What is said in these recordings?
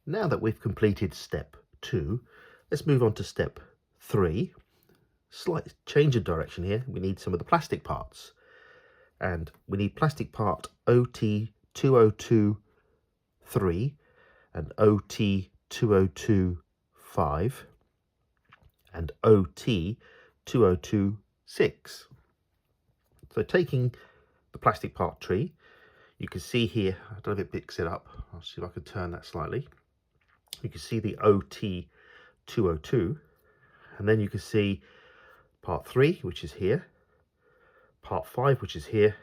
Now that we've completed step 2, let's move on to step 3. Slight change of direction here. We need some of the plastic parts, and we need plastic part OT2023 and OT2025 and OT2026. So taking the plastic part tree, you can see here, I don't know if it picks it up, I'll see if I can turn that slightly. You can see the OT202, and then you can see part 3, which is here, part 5, which is here,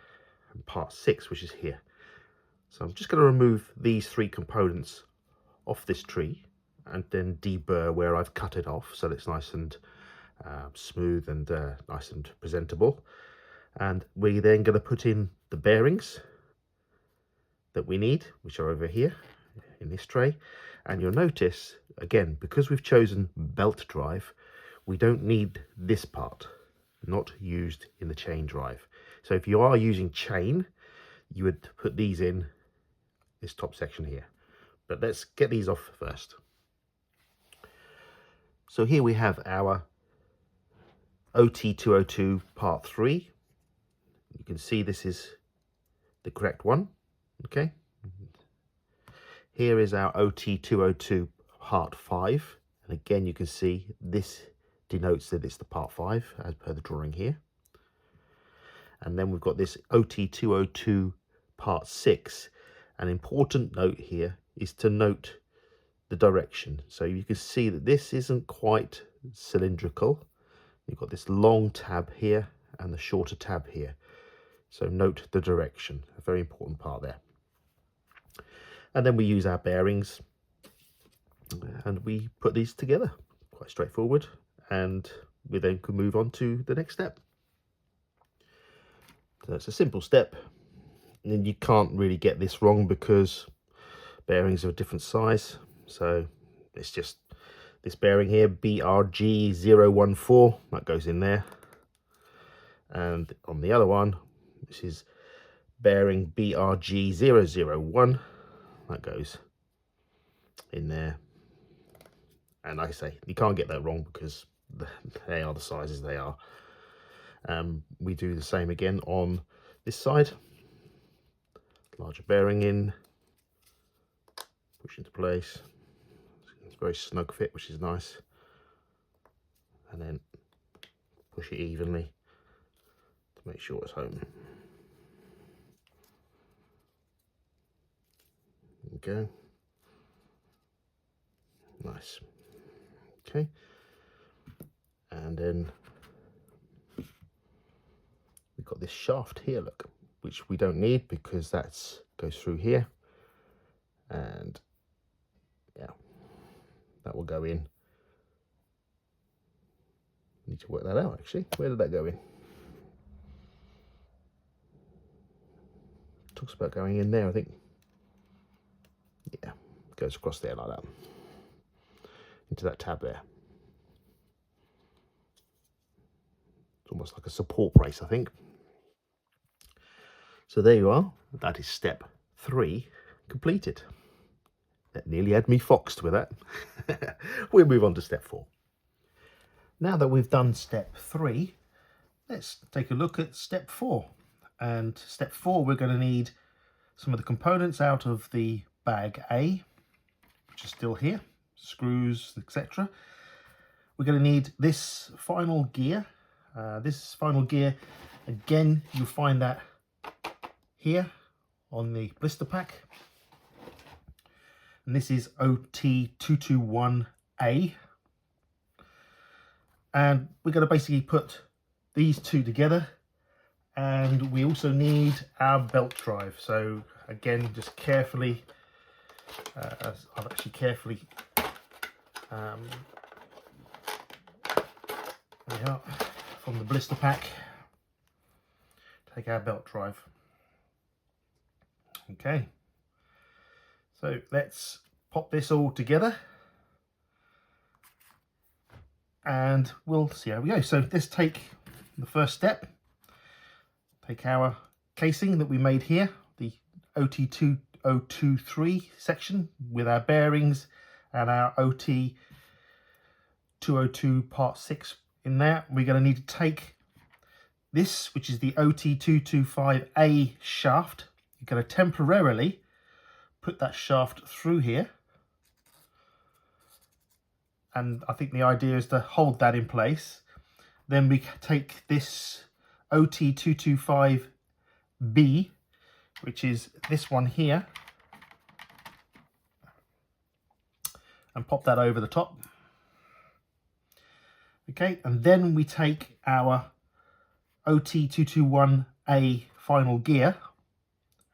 and part 6, which is here. So I'm just going to remove these 3 components off this tree and then deburr where I've cut it off so that it's nice and smooth and nice and presentable. And we're then going to put in the bearings that we need, which are over here in this tray. And you'll notice, again, because we've chosen belt drive, we don't need this part, not used in the chain drive. So if you are using chain, you would put these in this top section here. But let's get these off first. So here we have our OT202 part 3. You can see this is the correct one, okay? Here is our OT202 part 5, and again you can see this denotes that it's the part 5 as per the drawing here. And then we've got this OT202 part 6. An important note here is to note the direction. So you can see that this isn't quite cylindrical. You've got this long tab here and the shorter tab here. So note the direction, a very important part there. And then we use our bearings and we put these together. Quite straightforward. And we then can move on to the next step. So it's a simple step. And you can't really get this wrong because bearings are a different size. So it's just this bearing here, BRG014, that goes in there. And on the other one, this is bearing BRG001. That goes in there. And like I say, you can't get that wrong because they are the sizes they are. We do the same again on this side. Larger bearing in, push into place. It's a very snug fit, which is nice. And then push it evenly to make sure it's home. Okay, nice. Okay, and then we've got this shaft here, look, which we don't need because that's goes through here, and yeah, that will go in. Need to work that out actually. Where did that go in? Talks about going in there, I think. Yeah, goes across there like that, into that tab there. It's almost like a support brace, I think. So there you are. That is step 3 completed. That nearly had me foxed with that. We'll move on to step 4. Now that we've done step 3, let's take a look at step 4. And step 4, we're going to need some of the components out of the bag A, which is still here, screws, etc. We're going to need this final gear. This final gear, again, you'll find that here on the blister pack. And this is OT221A. And we're going to basically put these two together. And we also need our belt drive. So again, just carefully, I've actually carefully from the blister pack, take our belt drive. Okay, so let's pop this all together and we'll see how we go. So let's take the first step. Take our casing that we made here, the 023 section with our bearings and our OT 202 part 6 in there. We're going to need to take this, which is the OT 225A shaft. You're going to temporarily put that shaft through here, and I think the idea is to hold that in place. Then we take this OT 225B, which is this one here, and pop that over the top. Okay, and then we take our OT 221A final gear,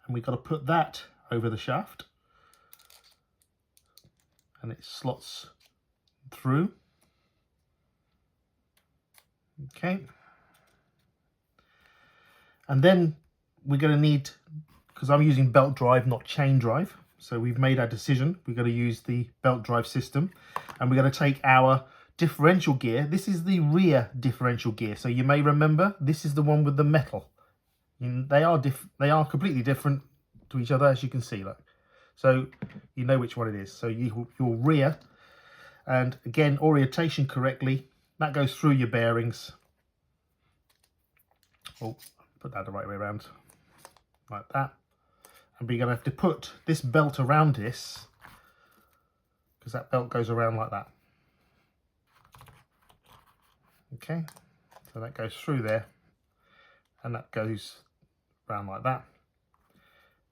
and we've got to put that over the shaft, and it slots through. Okay, and then we're going to need, because I'm using belt drive, not chain drive, so we've made our decision. We're going to use the belt drive system, and we're going to take our differential gear. This is the rear differential gear, so you may remember this is the one with the metal. They are completely different to each other, as you can see. Like, so you know which one it is. So your rear, and again, orientation correctly, that goes through your bearings. Oh, put that the right way around, like that. And we're going to have to put this belt around this, because that belt goes around like that. Okay, so that goes through there, and that goes around like that.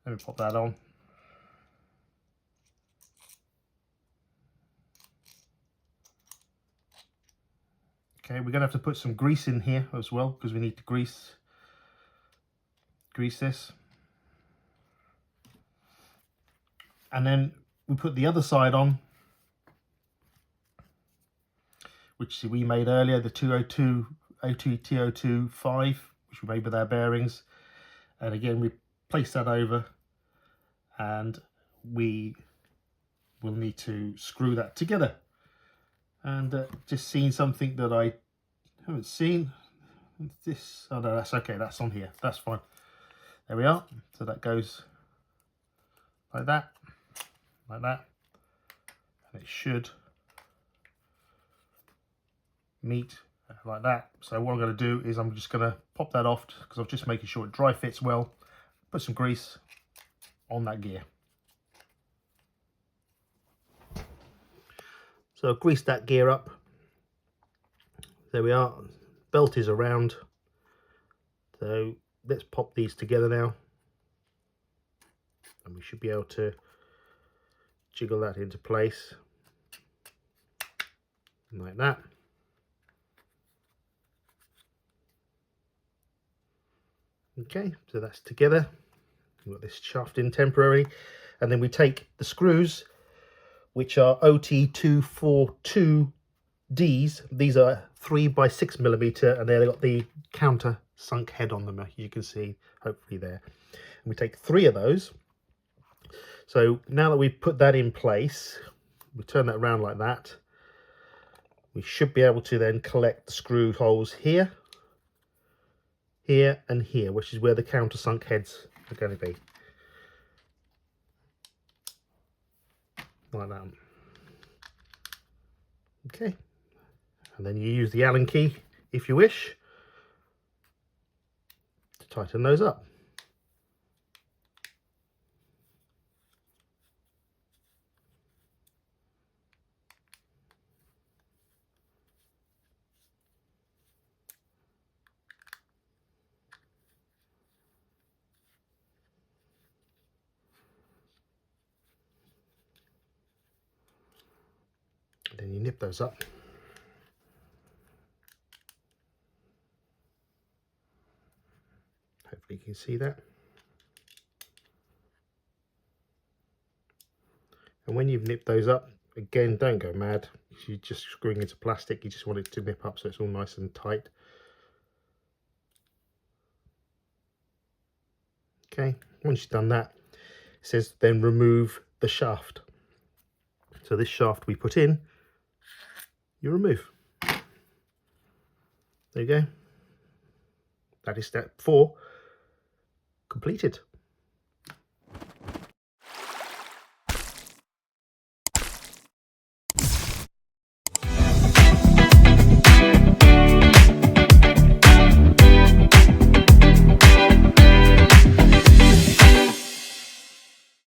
Let me pop that on. Okay, we're going to have to put some grease in here as well, because we need to grease this. And then we put the other side on, which we made earlier, the 202 OT-TO2-5, which we made with our bearings. And again, we place that over, and we will need to screw that together. And just seen something that I haven't seen. This, oh no, that's okay, that's on here, that's fine. There we are. So that goes like that, and it should meet like that. So what I'm going to do is I'm just going to pop that off, because I'm just making sure it dry fits well. Put some grease on that gear. So I've greased that gear up. There we are. Belt is around. So let's pop these together now, and we should be able to jiggle that into place like that. Okay, so that's together. We've got this shaft in temporarily, and then we take the screws, which are OT-242Ds. These are 3x6 millimeter, and they've got the counter sunk head on them, you can see hopefully there. And we take 3 of those. So now that we've put that in place, we turn that around like that. We should be able to then collect the screw holes here, here and here, which is where the countersunk heads are going to be. Like that. Okay. And then you use the Allen key, if you wish, to tighten those up. Then you nip those up. Hopefully you can see that. And when you've nipped those up, again, don't go mad. You're just screwing into plastic. You just want it to nip up so it's all nice and tight. Okay, once you've done that, it says then remove the shaft. So this shaft we put in, you remove. There you go. That is step 4 completed.